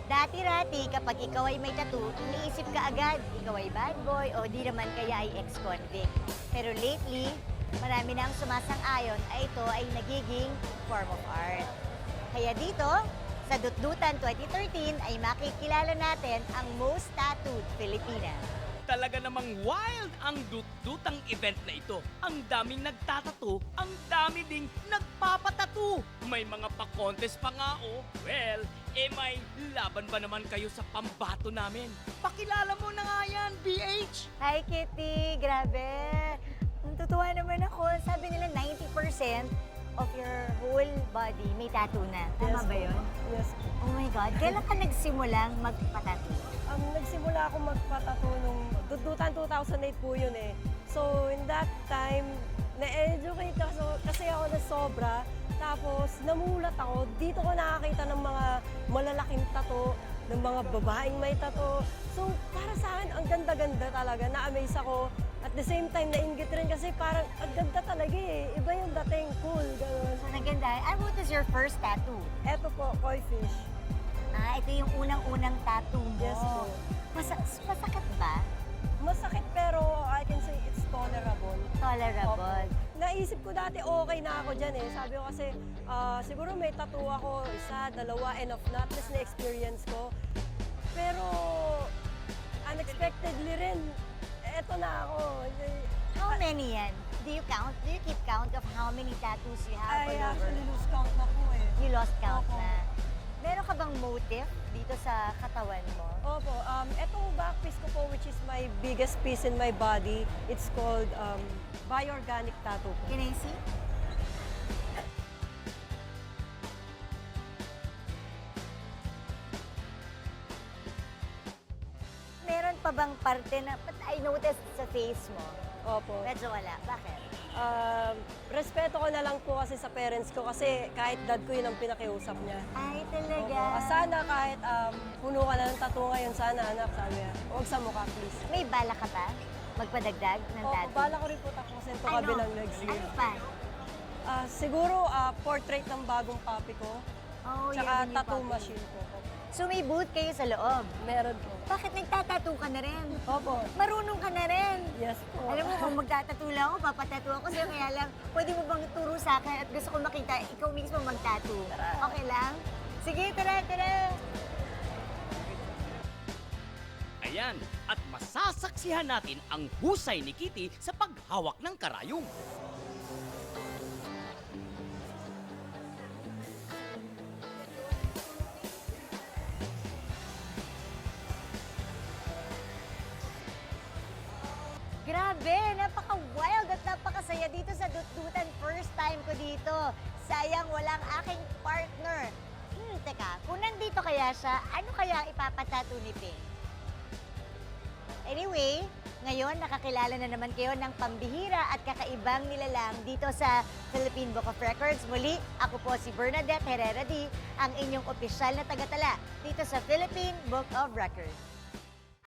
Dati-rati, kapag ikaw ay may tattoo, iniisip ka agad, ikaw ay bad boy o di naman kaya ay ex-convict. Pero lately, marami na ang sumasang-ayon ay ito ay nagiging form of art. Kaya dito, sa Dutdutan 2013 ay makikilala natin ang most tattooed Filipina. Talaga namang wild ang dutdutang event na ito. Ang daming nagtatato, ang dami ding nagpapatato. May mga pa-contest pa nga oh. Well, may laban ba naman kayo sa pambato namin? Pakilala mo na nga yan, BH! Hi Kitty, grabe. Natutuwa naman ako. Sabi nila 90% of your whole body may tattoo na. Tama ba yun? Yes. Oh my God, kailan ka nagsimulang magpatattoo? Nagsimula ako magpatato nung Dutdutan 2008 po yun eh. So, in that time, na-educate ako kasi ako na sobra. Tapos, namulat ako. Dito ko nakakita ng mga malalaking tato, ng mga babaeng may tato. So, para sa akin, ang ganda-ganda talaga. Na-amaze ako. At the same time, nainggit rin kasi parang ang ganda talaga eh. Iba yung dating, cool, gano'n. So, naganda. What was your first tattoo? Eto po, koi fish. Ito yung unang-unang tattoo mo. Yes po. Masakit ba? Masakit pero I can say it's tolerable. Tolerable. Naisip ko dati okay na ako dyan eh. Sabi ko kasi siguro may tattoo ako, isa, dalawa, enough na. At least na-experience ko. Pero unexpectedly rin, eto na ako. How many yan? Do you count? Do you keep count of how many tattoos you have I all over? actually lose count na po eh. You lost count Opo. na. Meron ka bang motive dito sa katawan mo? Opo, etong back piece ko po which is my biggest piece in my body, it's called bioorganic tattoo po. Can I see? Meron pa bang parte na, but I noticed sa face mo, Opo. medyo wala. Bakit? Respeto ko na lang po kasi sa parents ko kasi kahit dad ko yun ang pinakiusap niya. Ay, talaga. Opo. Sana kahit puno ka na ng tattoo ngayon, sana anak, sabi niya, huwag sa mukha please. May bala ka pa? Magpadagdag ng Opo, tattoo? bala ko rin po tapusin to kabilang legs. Ano pa? Siguro portrait ng bagong papi ko, Oh, tsaka yan yung tattoo papi. machine po. So may booth kayo sa loob. Meron po. Bakit nagtatattoo ka na rin? Opo. Marunong ka na rin. Yes po. Alam mo, kung magtatattoo lang ako, papatattoo ako sa'yo. Kaya lang, pwede mo bang turo sa akin at gusto ko makita ikaw mismo mag-tattoo? Okay lang? Sige, tara, tara. Ayan, at masasaksihan natin ang husay ni Kitty sa paghawak ng karayom. Grabe, napaka-wild at napakasaya dito sa Dutdutan. First time ko dito. Sayang walang aking partner. Teka, kung nandito kaya siya, ano kaya ang ipapatattoo ni Ping? Anyway, ngayon nakakilala na naman kayo ng pambihira at kakaibang nilalang dito sa Philippine Book of Records. Muli, ako po si Bernadette Herrera D, ang inyong opisyal na tagatala dito sa Philippine Book of Records.